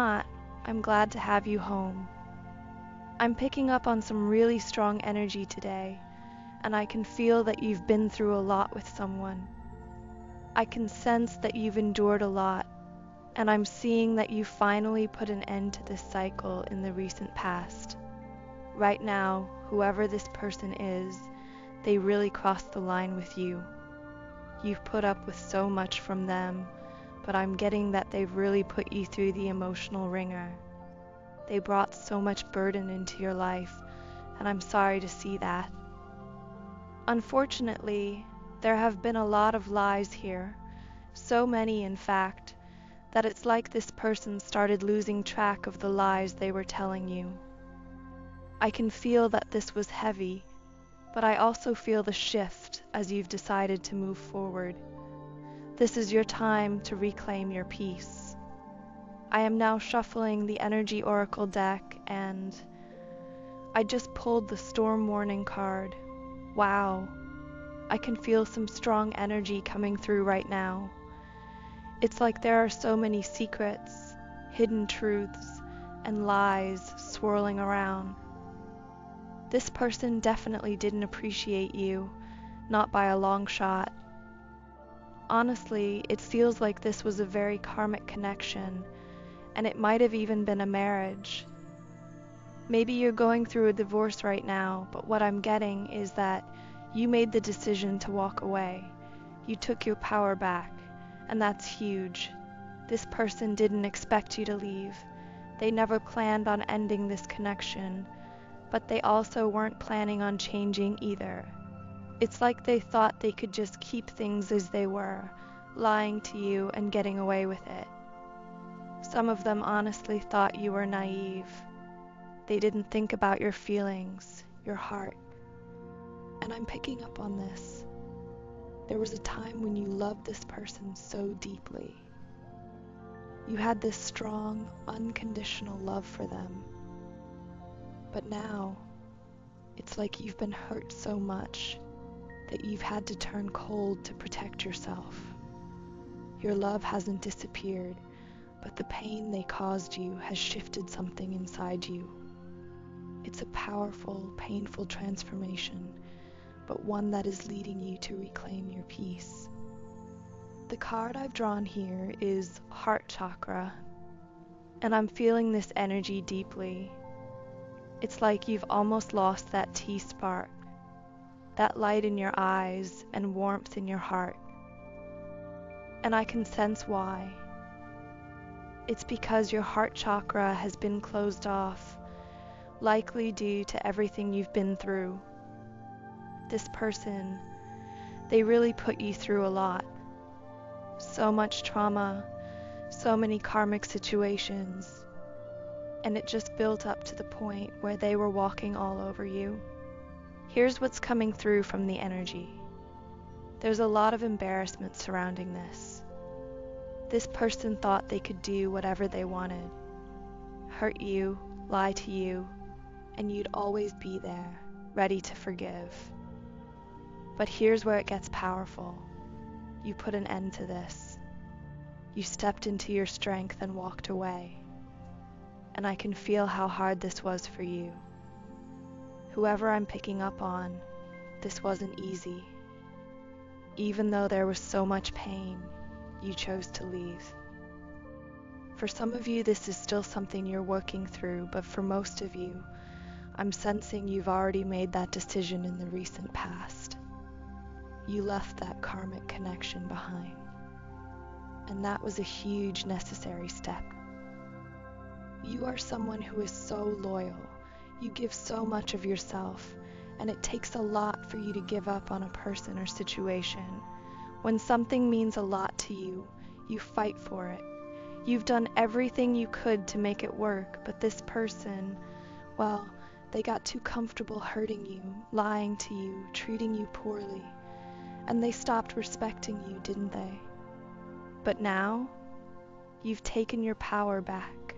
not, I'm glad to have you home. I'm picking up on some really strong energy today, and I can feel that you've been through a lot with someone. I can sense that you've endured a lot, and I'm seeing that you finally put an end to this cycle in the recent past. Right now, whoever this person is, they really crossed the line with you. You've put up with so much from them, but I'm getting that they've really put you through the emotional ringer. They brought so much burden into your life, and I'm sorry to see that. Unfortunately, there have been a lot of lies here, so many in fact, that it's like this person started losing track of the lies they were telling you. I can feel that this was heavy, but I also feel the shift as you've decided to move forward. This is your time to reclaim your peace. I am now shuffling the Energy Oracle deck, and I just pulled the Storm Warning card. Wow, I can feel some strong energy coming through right now. It's like there are so many secrets, hidden truths, and lies swirling around. This person definitely didn't appreciate you, not by a long shot. Honestly, it feels like this was a very karmic connection, and it might have even been a marriage. Maybe you're going through a divorce right now, but what I'm getting is that you made the decision to walk away. You took your power back, and that's huge. This person didn't expect you to leave. They never planned on ending this connection, but they also weren't planning on changing either. It's like they thought they could just keep things as they were, lying to you and getting away with it. Some of them honestly thought you were naive. They didn't think about your feelings, your heart. And I'm picking up on this. There was a time when you loved this person so deeply. You had this strong, unconditional love for them. But now, it's like you've been hurt so much that you've had to turn cold to protect yourself. Your love hasn't disappeared, but the pain they caused you has shifted something inside you. It's a powerful, painful transformation, but one that is leading you to reclaim your peace. The card I've drawn here is Heart Chakra, and I'm feeling this energy deeply. It's like you've almost lost that T-spark, that light in your eyes and warmth in your heart. And I can sense why. It's because your heart chakra has been closed off, likely due to everything you've been through. This person, they really put you through a lot. So much trauma, so many karmic situations, and it just built up to the point where they were walking all over you. Here's what's coming through from the energy. There's a lot of embarrassment surrounding this. This person thought they could do whatever they wanted, hurt you, lie to you, and you'd always be there, ready to forgive. But here's where it gets powerful. You put an end to this. You stepped into your strength and walked away. And I can feel how hard this was for you. Whoever I'm picking up on, this wasn't easy. Even though there was so much pain, you chose to leave. For some of you, this is still something you're working through, but for most of you, I'm sensing you've already made that decision in the recent past. You left that karmic connection behind. And that was a huge necessary step. You are someone who is so loyal. You give so much of yourself, and it takes a lot for you to give up on a person or situation. When something means a lot to you, you fight for it. You've done everything you could to make it work, but this person, well, they got too comfortable hurting you, lying to you, treating you poorly, and they stopped respecting you, didn't they? But now, you've taken your power back.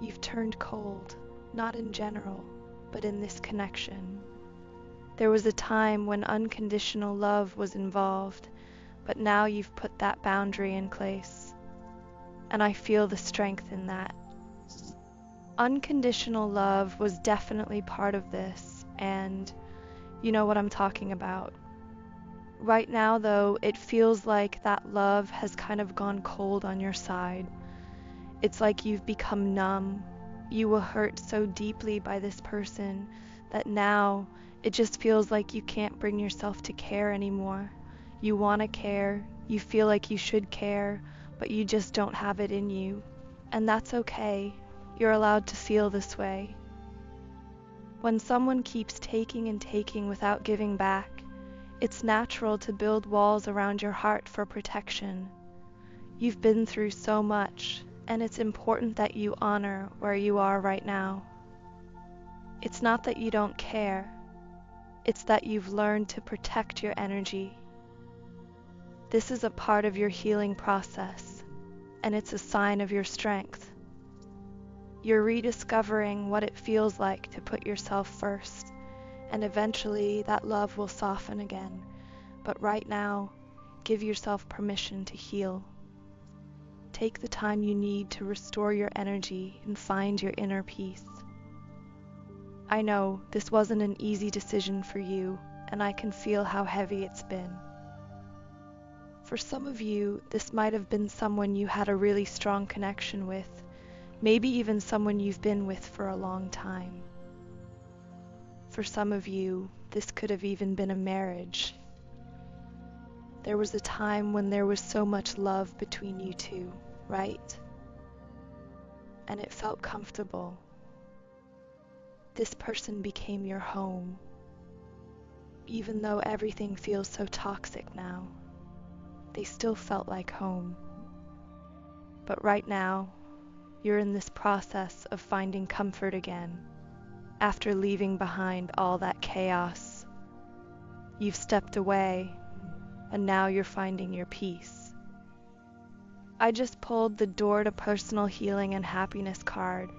You've turned cold, not in general, but in this connection. There was a time when unconditional love was involved, but now you've put that boundary in place. And I feel the strength in that. Unconditional love was definitely part of this, and you know what I'm talking about. Right now, though, it feels like that love has kind of gone cold on your side. It's like you've become numb. You were hurt so deeply by this person that now it just feels like you can't bring yourself to care anymore. You want to care, you feel like you should care, but you just don't have it in you. And that's okay. You're allowed to feel this way. When someone keeps taking and taking without giving back, it's natural to build walls around your heart for protection. You've been through so much, and it's important that you honor where you are right now. It's not that you don't care, it's that you've learned to protect your energy. This is a part of your healing process, and it's a sign of your strength. You're rediscovering what it feels like to put yourself first, and eventually that love will soften again. But right now, give yourself permission to heal. Take the time you need to restore your energy and find your inner peace. I know this wasn't an easy decision for you, and I can feel how heavy it's been. For some of you, this might have been someone you had a really strong connection with, maybe even someone you've been with for a long time. For some of you, this could have even been a marriage. There was a time when there was so much love between you two, right? And it felt comfortable. This person became your home, even though everything feels so toxic now. They still felt like home. But right now, you're in this process of finding comfort again, after leaving behind all that chaos. You've stepped away, and now you're finding your peace. I just pulled the Door to Personal Healing and Happiness card,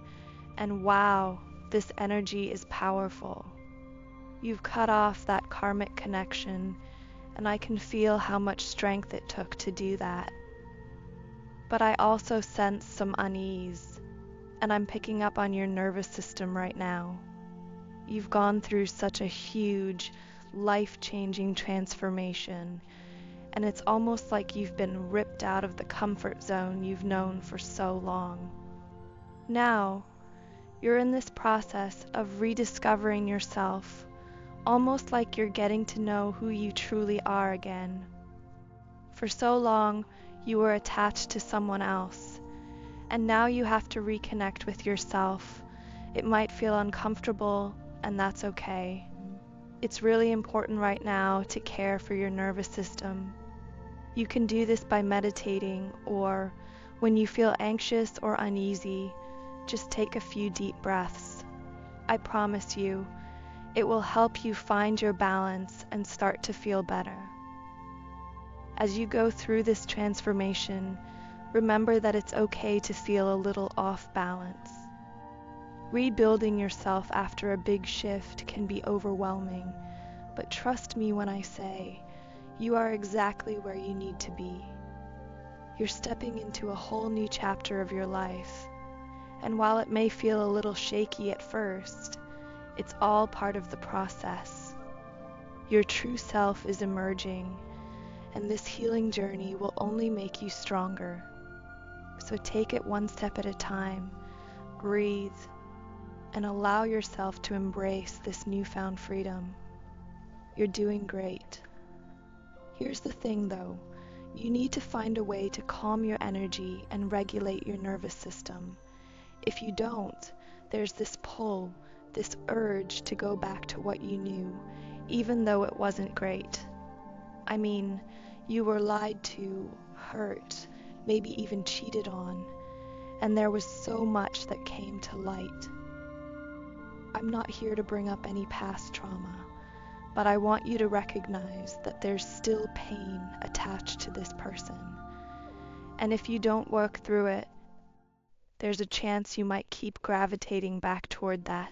and wow, this energy is powerful. You've cut off that karmic connection, and I can feel how much strength it took to do that. But I also sense some unease, and I'm picking up on your nervous system right now. You've gone through such a huge, life-changing transformation, and it's almost like you've been ripped out of the comfort zone you've known for so long. Now, you're in this process of rediscovering yourself, almost like you're getting to know who you truly are again. For so long, you were attached to someone else, and now you have to reconnect with yourself. It might feel uncomfortable, and that's okay. It's really important right now to care for your nervous system. You can do this by meditating, or when you feel anxious or uneasy, just take a few deep breaths. I promise you, it will help you find your balance and start to feel better. As you go through this transformation, remember that it's okay to feel a little off balance. Rebuilding yourself after a big shift can be overwhelming, but trust me when I say, you are exactly where you need to be. You're stepping into a whole new chapter of your life, and while it may feel a little shaky at first, it's all part of the process. Your true self is emerging, and this healing journey will only make you stronger. So take it one step at a time, breathe, and allow yourself to embrace this newfound freedom. You're doing great. Here's the thing though, you need to find a way to calm your energy and regulate your nervous system. If you don't, there's this pull, this urge to go back to what you knew, even though it wasn't great. I mean, you were lied to, hurt, maybe even cheated on, and there was so much that came to light. I'm not here to bring up any past trauma, but I want you to recognize that there's still pain attached to this person. And if you don't work through it, there's a chance you might keep gravitating back toward that,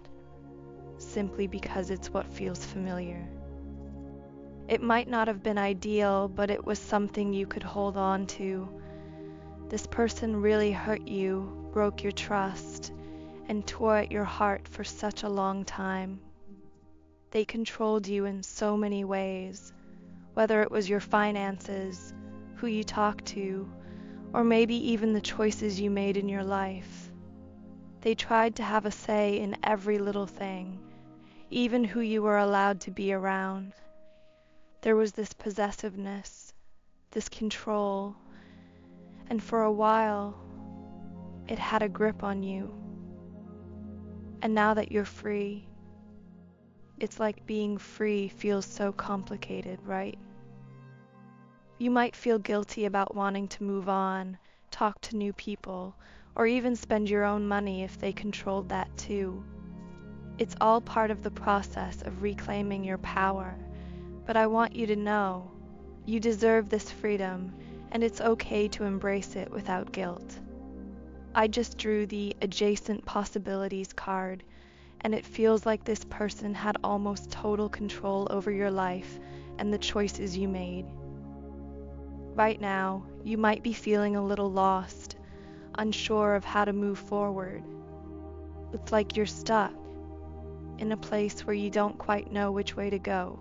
simply because it's what feels familiar. It might not have been ideal, but it was something you could hold on to. This person really hurt you, broke your trust, and tore at your heart for such a long time. They controlled you in so many ways, whether it was your finances, who you talked to, or maybe even the choices you made in your life. They tried to have a say in every little thing, even who you were allowed to be around. There was this possessiveness, this control, and for a while, it had a grip on you. And now that you're free, it's like being free feels so complicated, right? You might feel guilty about wanting to move on, talk to new people, or even spend your own money if they controlled that too. It's all part of the process of reclaiming your power, but I want you to know you deserve this freedom, and it's okay to embrace it without guilt. I just drew the adjacent possibilities card, and it feels like this person had almost total control over your life and the choices you made. Right now, you might be feeling a little lost, unsure of how to move forward. It's like you're stuck in a place where you don't quite know which way to go.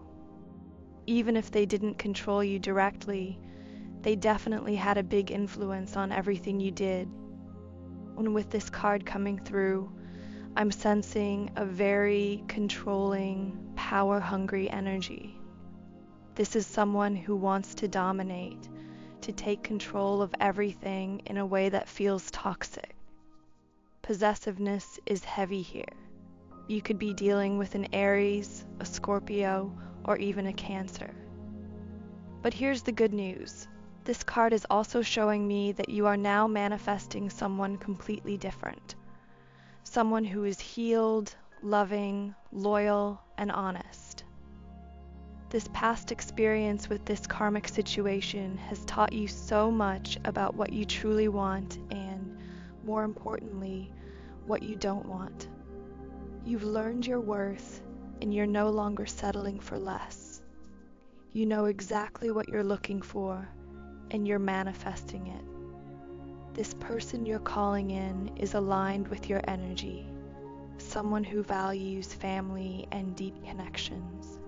Even if they didn't control you directly, they definitely had a big influence on everything you did. And with this card coming through, I'm sensing a very controlling, power-hungry energy. This is someone who wants to dominate, to take control of everything in a way that feels toxic. Possessiveness is heavy here. You could be dealing with an Aries, a Scorpio, or even a Cancer. But here's the good news. This card is also showing me that you are now manifesting someone completely different. Someone who is healed, loving, loyal, and honest. This past experience with this karmic situation has taught you so much about what you truly want and, more importantly, what you don't want. You've learned your worth, and you're no longer settling for less. You know exactly what you're looking for, and you're manifesting it. This person you're calling in is aligned with your energy, someone who values family and deep connections.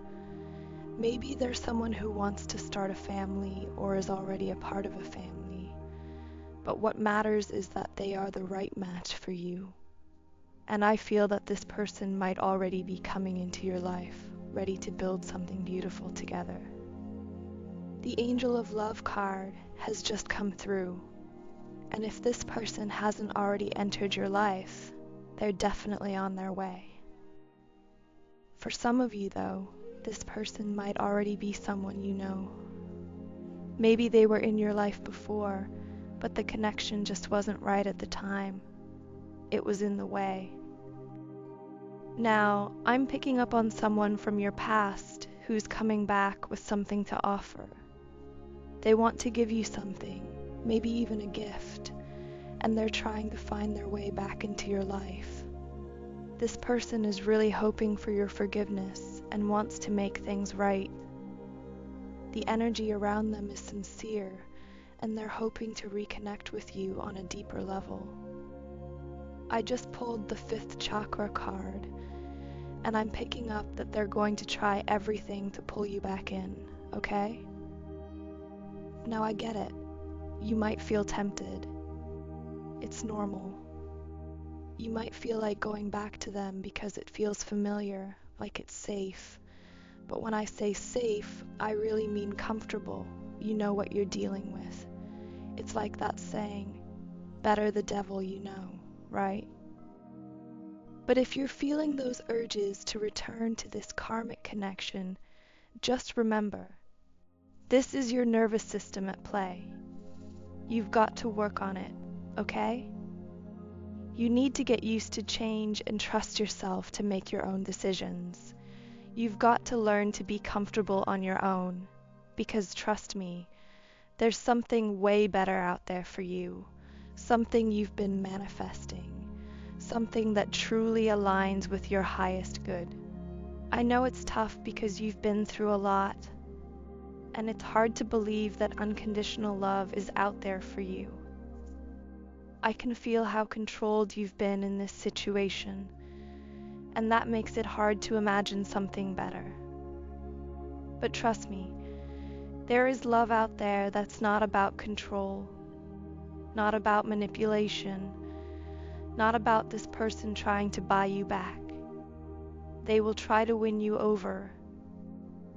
Maybe there's someone who wants to start a family or is already a part of a family, but what matters is that they are the right match for you. And I feel that this person might already be coming into your life, ready to build something beautiful together. The Angel of Love card has just come through, and if this person hasn't already entered your life, they're definitely on their way. For some of you though, this person might already be someone you know. Maybe they were in your life before, but the connection just wasn't right at the time. It was in the way. Now, I'm picking up on someone from your past who's coming back with something to offer. They want to give you something, maybe even a gift, and they're trying to find their way back into your life. This person is really hoping for your forgiveness and wants to make things right. The energy around them is sincere, and they're hoping to reconnect with you on a deeper level. I just pulled the 5th chakra card, and I'm picking up that they're going to try everything to pull you back in, okay? Now I get it. You might feel tempted. It's normal. You might feel like going back to them because it feels familiar, like it's safe. But when I say safe, I really mean comfortable. You know what you're dealing with. It's like that saying, better the devil you know, right? But if you're feeling those urges to return to this karmic connection, just remember, this is your nervous system at play. You've got to work on it, okay? You need to get used to change and trust yourself to make your own decisions. You've got to learn to be comfortable on your own, because trust me, there's something way better out there for you, something you've been manifesting, something that truly aligns with your highest good. I know it's tough because you've been through a lot, and it's hard to believe that unconditional love is out there for you. I can feel how controlled you've been in this situation, and that makes it hard to imagine something better. But trust me, there is love out there that's not about control, not about manipulation, not about this person trying to buy you back. They will try to win you over,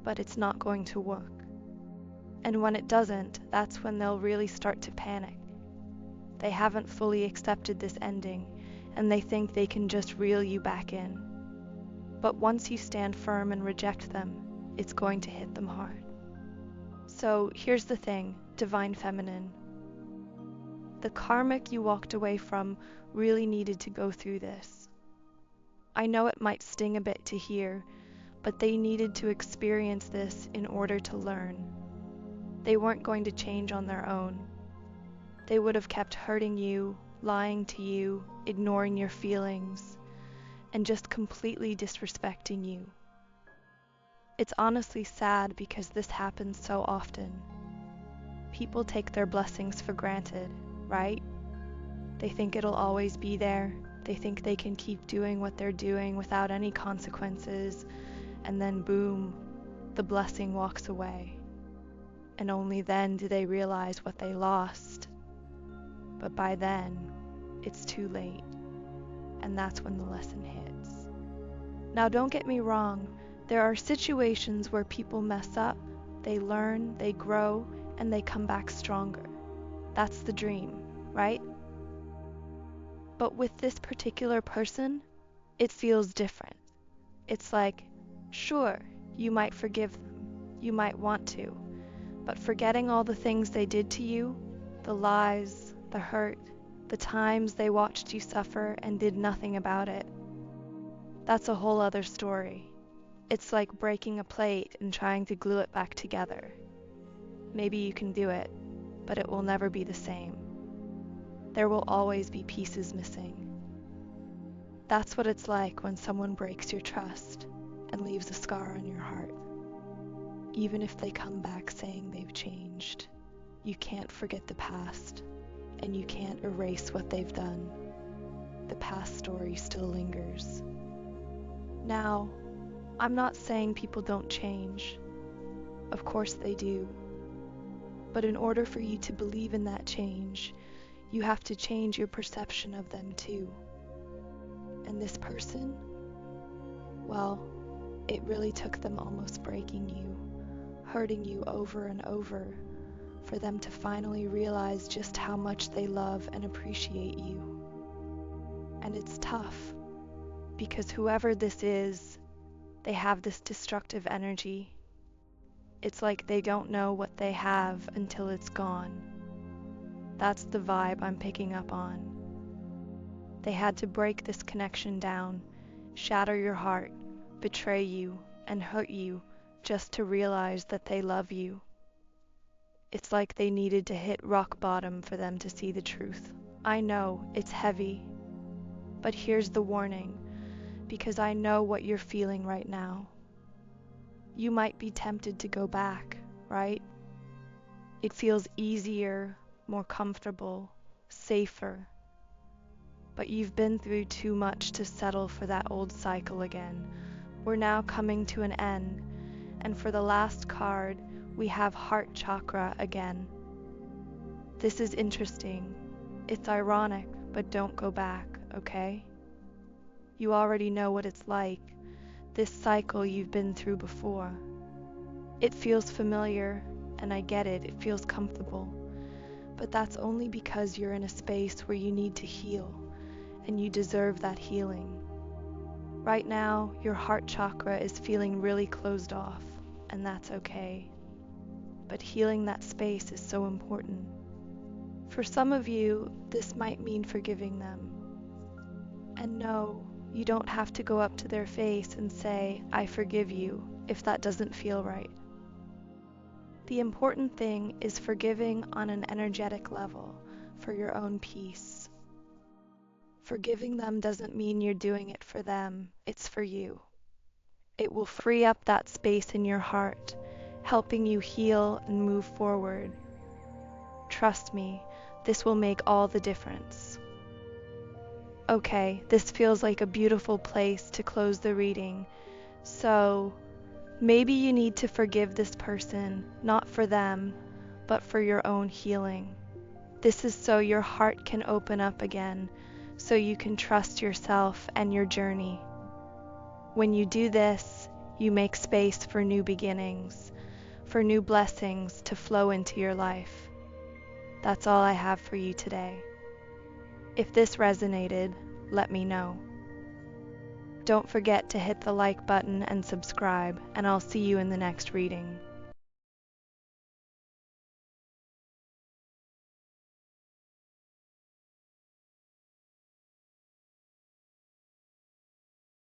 but it's not going to work. And when it doesn't, that's when they'll really start to panic. They haven't fully accepted this ending, and they think they can just reel you back in. But once you stand firm and reject them, it's going to hit them hard. So here's the thing, Divine Feminine. The karmic you walked away from really needed to go through this. I know it might sting a bit to hear, but they needed to experience this in order to learn. They weren't going to change on their own. They would have kept hurting you, lying to you, ignoring your feelings, and just completely disrespecting you. It's honestly sad because this happens so often. People take their blessings for granted, right? They think it'll always be there. They think they can keep doing what they're doing without any consequences, and then boom, the blessing walks away. And only then do they realize what they lost. But by then, it's too late, and that's when the lesson hits. Now don't get me wrong, there are situations where people mess up, they learn, they grow, and they come back stronger. That's the dream, right? But with this particular person, it feels different. It's like, sure, you might forgive them, you might want to, but forgetting all the things they did to you, the lies, the hurt, the times they watched you suffer and did nothing about it, that's a whole other story. It's like breaking a plate and trying to glue it back together. Maybe you can do it, but it will never be the same. There will always be pieces missing. That's what it's like when someone breaks your trust and leaves a scar on your heart. Even if they come back saying they've changed, you can't forget the past, and you can't erase what they've done. The past story still lingers. Now, I'm not saying people don't change. Of course they do. But in order for you to believe in that change, you have to change your perception of them too. And this person, well, it really took them almost breaking you, hurting you over and over, for them to finally realize just how much they love and appreciate you. And it's tough, because whoever this is, they have this destructive energy. It's like they don't know what they have until it's gone. That's the vibe I'm picking up on. They had to break this connection down, shatter your heart, betray you, and hurt you just to realize that they love you. It's like they needed to hit rock bottom for them to see the truth. I know it's heavy, but here's the warning, because I know what you're feeling right now. You might be tempted to go back, right? It feels easier, more comfortable, safer. But you've been through too much to settle for that old cycle again. We're now coming to an end, and for the last card, we have heart chakra again. This is interesting. It's ironic, but don't go back, okay? You already know what it's like. This cycle you've been through before. It feels familiar, and I get it, it feels comfortable. But that's only because you're in a space where you need to heal, and you deserve that healing. Right now, your heart chakra is feeling really closed off, and that's okay. But healing that space is so important. For some of you, this might mean forgiving them. And no, you don't have to go up to their face and say, "I forgive you," if that doesn't feel right. The important thing is forgiving on an energetic level for your own peace. Forgiving them doesn't mean you're doing it for them, it's for you. It will free up that space in your heart, helping you heal and move forward. Trust me, This will make all the difference. Okay, this feels like a beautiful place to close the reading. So, maybe you need to forgive this person, not for them, but for your own healing. This is so your heart can open up again, so you can trust yourself and your journey. When you do this, you make space for new beginnings, for new blessings to flow into your life. That's all I have for you today. If this resonated, let me know. Don't forget to hit the like button and subscribe, and I'll see you in the next reading.